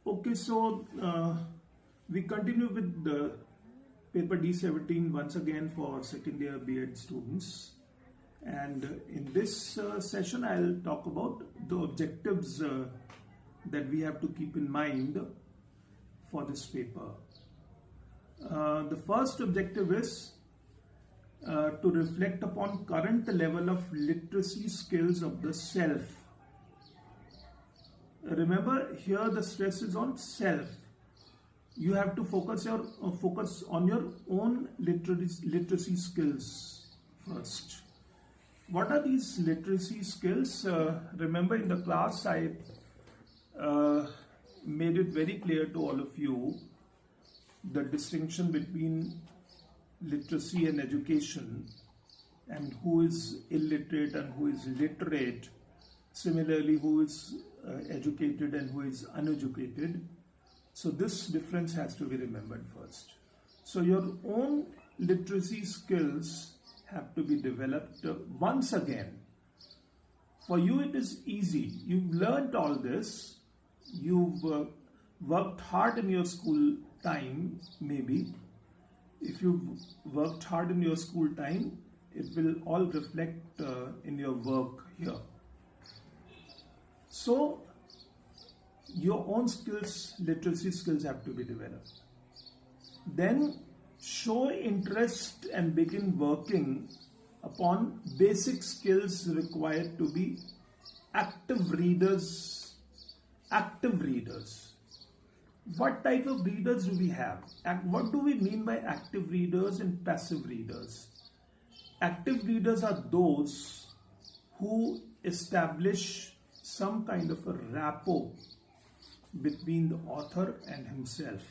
Okay, so we continue with the paper D17 once again for second year B.Ed students. And in this session, I'll talk about the objectives that we have to keep in mind for this paper. The first objective is to reflect upon current level of literacy skills of the self. Remember, here the stress is on self. You have to focus on your own literacy skills first. What are these literacy skills? Remember, in the class I made it very clear to all of you the distinction between literacy and education, and who is illiterate and who is literate. Similarly, who is educated and who is uneducated. So this difference has to be remembered first. So your own literacy skills have to be developed once again. For you it is easy. You've learnt all this. You've worked hard in your school time, maybe. If you've worked hard in your school time, it will all reflect in your work here. So, your own skills, literacy skills have to be developed. Then, show interest and begin working upon basic skills required to be active readers. Active readers. What type of readers do we have? What do we mean by active readers and passive readers? Active readers are those who establish some kind of a rapport between the author and himself.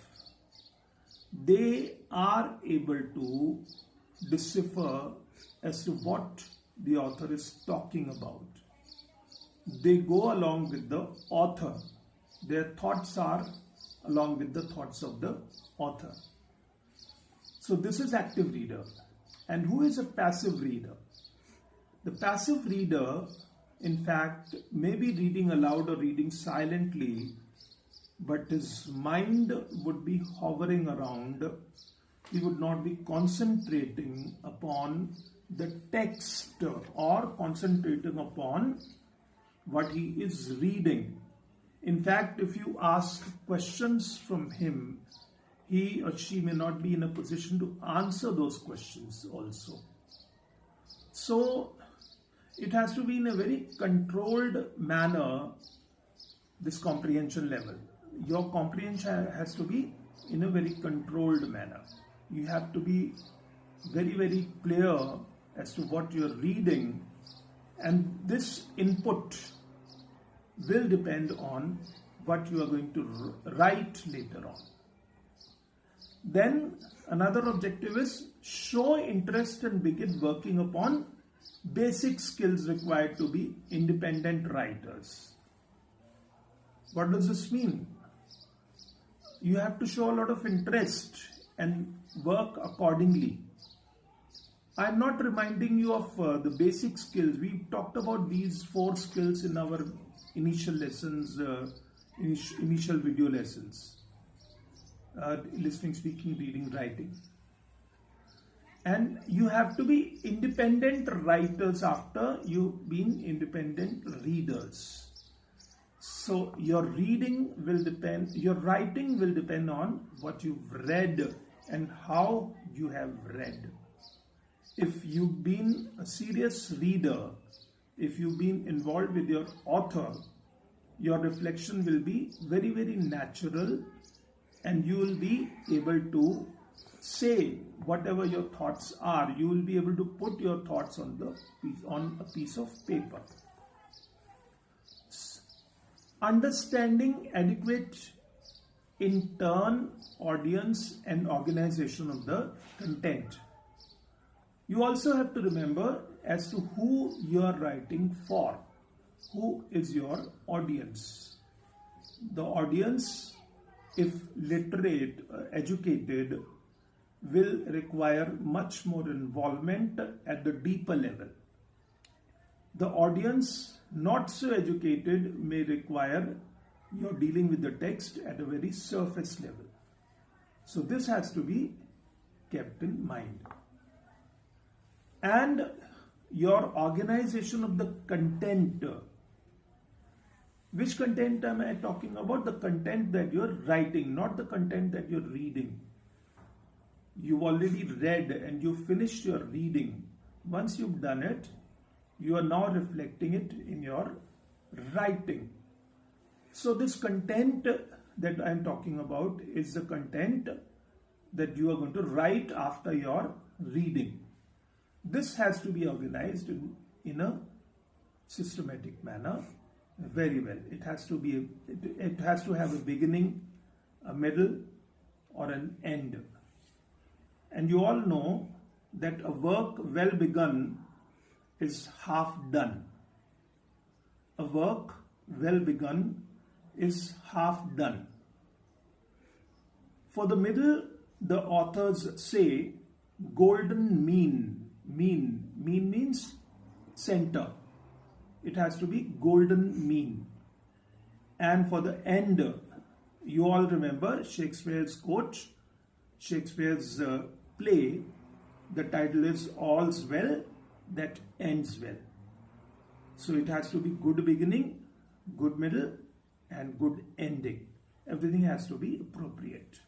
They are able to decipher as to what the author is talking about. They go along with the author. Their thoughts are along with the thoughts of the author. So this is active reader. And who is a passive reader? The passive reader, in fact, may be reading aloud or reading silently, but his mind would be hovering around. He would not be concentrating upon the text or concentrating upon what he is reading. In fact, if you ask questions from him, he or she may not be in a position to answer those questions also. So, it has to be in a very controlled manner, this comprehension level. Your comprehension has to be in a very controlled manner. You have to be very, very clear as to what you're reading, and this input will depend on what you are going to write later on. Then another objective is show interest and begin working upon basic skills required to be independent writers. What does this mean? You have to show a lot of interest and work accordingly. I'm not reminding you of the basic skills. We talked about these 4 skills in our initial lessons, initial video lessons. Listening, speaking, reading, writing. And you have to be independent writers after you've been independent readers. So your writing will depend on what you've read and how you have read. If you've been a serious reader, if you've been involved with your author, your reflection will be very, very natural, and you will be able to say whatever your thoughts are. You will be able to put your thoughts on a piece of paper. Understanding adequate intern, audience and organization of the content. You also have to remember as to who you are writing for. Who is your audience? The audience, if literate, educated, will require much more involvement at the deeper level. The audience not so educated may require You're dealing with the text at a very surface level. So this has to be kept in mind. And your organization of the content. Which content am I talking about? The content that you're writing, not the content that you're reading. You've already read and you finished your reading. Once you've done it, you are now reflecting it in your writing. So this content that I'm talking about is the content that you are going to write after your reading. This has to be organized in a systematic manner very well. It has to have a beginning, a middle, or an end. And you all know that a work well begun is half done. A work well begun is half done. For the middle, the authors say golden mean. Mean means center. It has to be golden mean. And for the end, you all remember Shakespeare's quote, Shakespeare's play. The title is All's Well That Ends Well. So it has to be good beginning, good middle, and good ending. Everything has to be appropriate.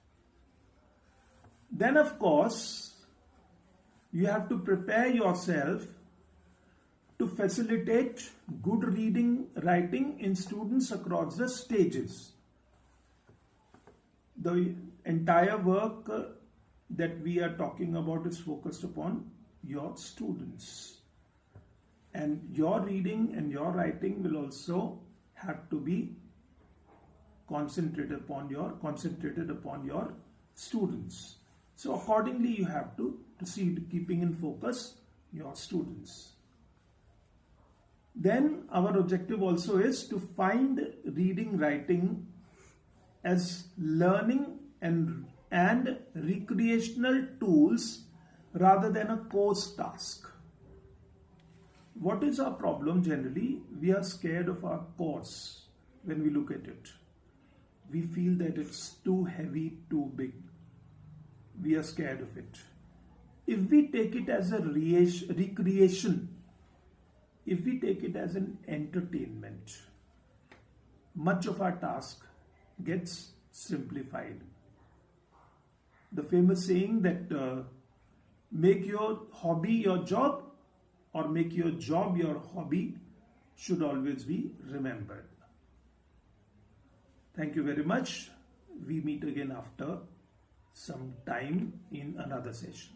Then, of course, you have to prepare yourself to facilitate good reading, writing in students across the stages. The entire work that we are talking about is focused upon your students. And your reading and your writing will also have to be concentrated upon your students. So accordingly, you have to proceed keeping in focus your students. Then our objective also is to find reading, writing as learning and recreational tools rather than a course task. What is our problem generally? We are scared of our course when we look at it. We feel that it's too heavy, too big. We are scared of it. If we take it as a recreation, if we take it as an entertainment, much of our task gets simplified. The famous saying that make your hobby your job or make your job your hobby should always be remembered. Thank you very much. We meet again after some time in another session.